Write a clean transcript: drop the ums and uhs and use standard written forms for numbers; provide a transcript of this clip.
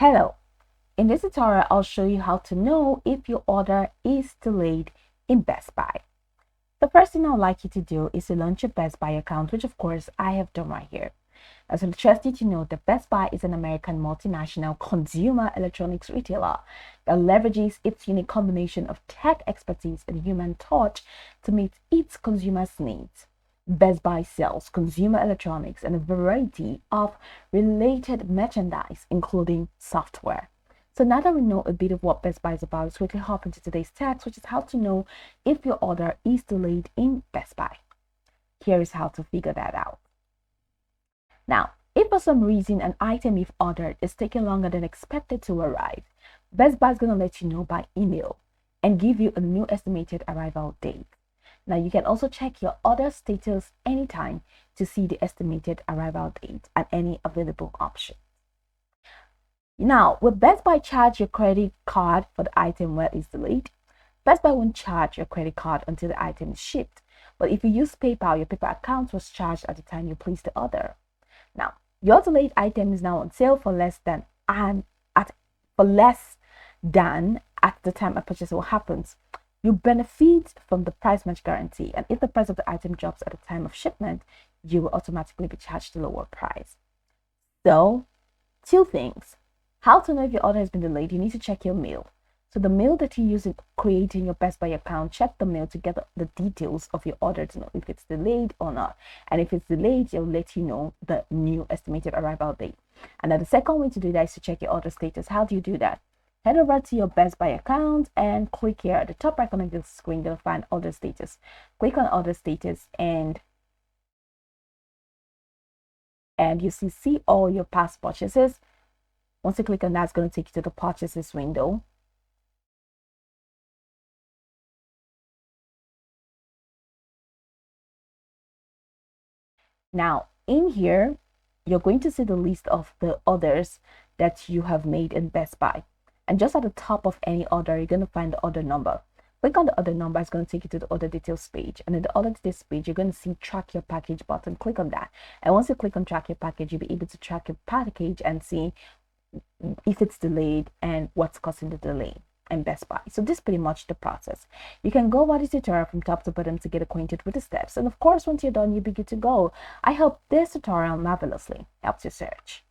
Hello, in this tutorial I'll show you how to know if your order is delayed in Best Buy. The first thing I'd like you to do is to launch your Best Buy account, which of course I have done right here. As I'm trusted to know that Best Buy is an American multinational consumer electronics retailer that leverages its unique combination of tech expertise and human touch to meet its consumers' needs. Best Buy sells consumer electronics and a variety of related merchandise, including software. So now that we know a bit of what Best Buy is about, let's quickly hop into today's text, which is how to know if your order is delayed in Best Buy. Here is how to figure that out. Now, if for some reason an item you've ordered is taking longer than expected to arrive, Best Buy is going to let you know by email and give you a new estimated arrival date. Now, you can also check your order status anytime to see the estimated arrival date and any available options. Now, will Best Buy charge your credit card for the item while it's delayed? Best Buy won't charge your credit card until the item is shipped. But if you use PayPal, your PayPal account was charged at the time you placed the order. Now, your delayed item is now on sale for less than at the time a purchase will happens. You benefit from the price match guarantee, and if the price of the item drops at the time of shipment, you will automatically be charged a lower price. So, two things. How to know if your order has been delayed? You need to check your mail. So the mail that you use in creating your Best Buy account, check the mail to get the details of your order to know if it's delayed or not. And if it's delayed, it'll let you know the new estimated arrival date. And now the second way to do that is to check your order status. How do you do that? Head over to your Best Buy account and click here at the top right corner of the screen. You'll find order status. Click on order status and you see all your past purchases. Once you click on that, it's going to take you to the purchases window. Now, in here, you're going to see the list of the orders that you have made in Best Buy. And just at the top of any order, you're going to find the order number. Click on the order number, it's going to take you to the order details page. And in the order details page, you're going to see track your package button. Click on that. And once you click on track your package, you'll be able to track your package and see if it's delayed and what's causing the delay in Best Buy. So this is pretty much the process. You can go over this tutorial from top to bottom to get acquainted with the steps. And of course, once you're done, you'll be good to go. I hope this tutorial marvelously helps your search.